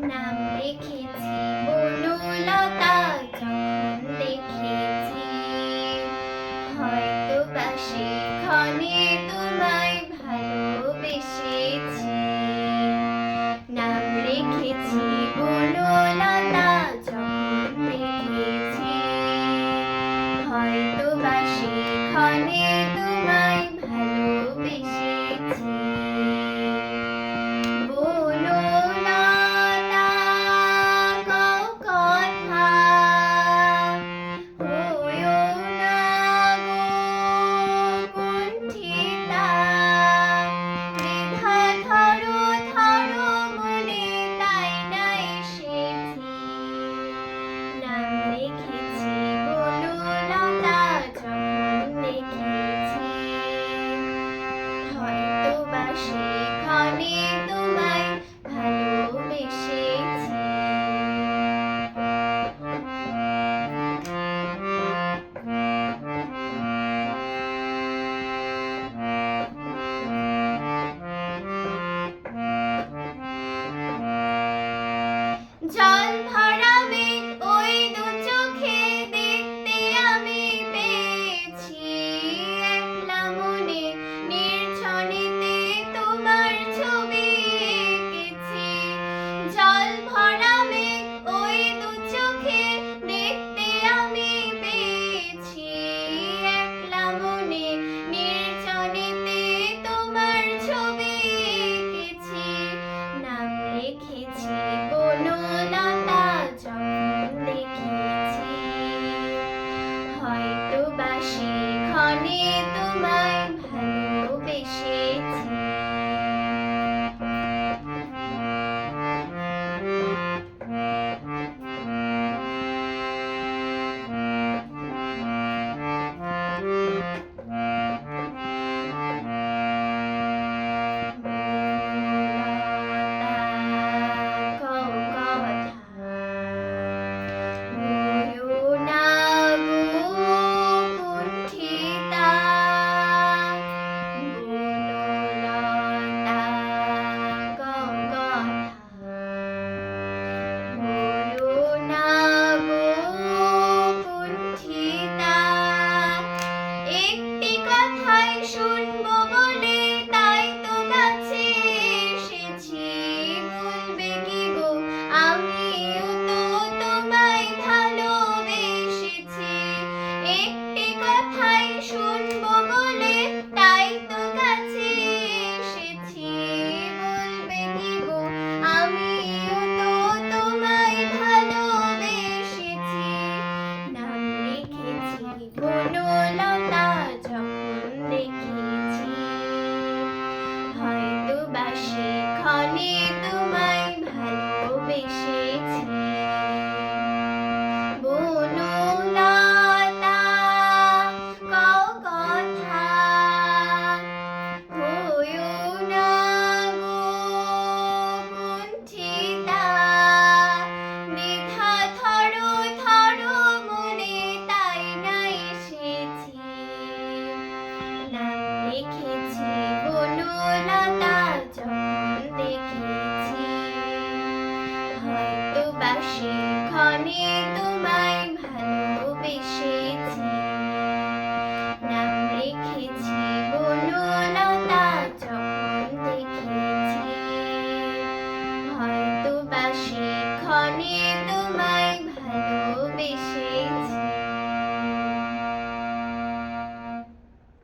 নাম লিখেছি বনলতা, যখন দেখেছি হয়তো বা সেখানে তোমায় ভালোবেসেছি। নাম লিখেছি বনলতা, যখন দেখেছি হয়তো বা সেখানে তোমায় ভালোবেসেছি। বনলতা কও কথা, হইও না গো কুণ্ঠিতা। দ্বিধা ধরো ধরো মনে, তাই না এসেছি। নাম লিখেছি বনলতা, যখন দেখেছি হয়তো বা সেখানে তোমায় ভালোবেসেছি। জল ভরা মেঘ ওই দু চোখে দেখতে আমি পেয়েছি। একলা মনে নির্ঝরিতে তোমার ছবি এঁকেছি। জল ভরা মেঘ ওই দু চোখে দেখতে আমি পেয়েছি। একলা মনে নির্ঝরিতে তোমার ছবি এঁকেছি। নাম লিখেছি বনলতা, যখন দেখেছি হয়তো বা সেখানে তোমায় ভালোবেসেছি। একটি কথাই শুনবো বলে তাই তো কাছে এসেছি। বলবে কি গো আমিও তো তোমায় ভালোবেসেছি। একটি কথাই শুনবো বলে তাই তো কাছে এসেছি। বলবে কি গো আমিও তো তোমায় ভালোবেসেছি। নাম লিখেছি বনলতা, যখন দেখেছি হয়তো বা সেখানে তোমায় ভালোবেসেছি। বনলতা কও কথা, হইও না গো কুণ্ঠিতা। দ্বিধা ধরো ধরো মনে, তাই না এসেছি। নাম লিখেছি বনলতা, যখন দেখেছি হয়তো বা সেখানে তোমায় ভালোবেসেছি।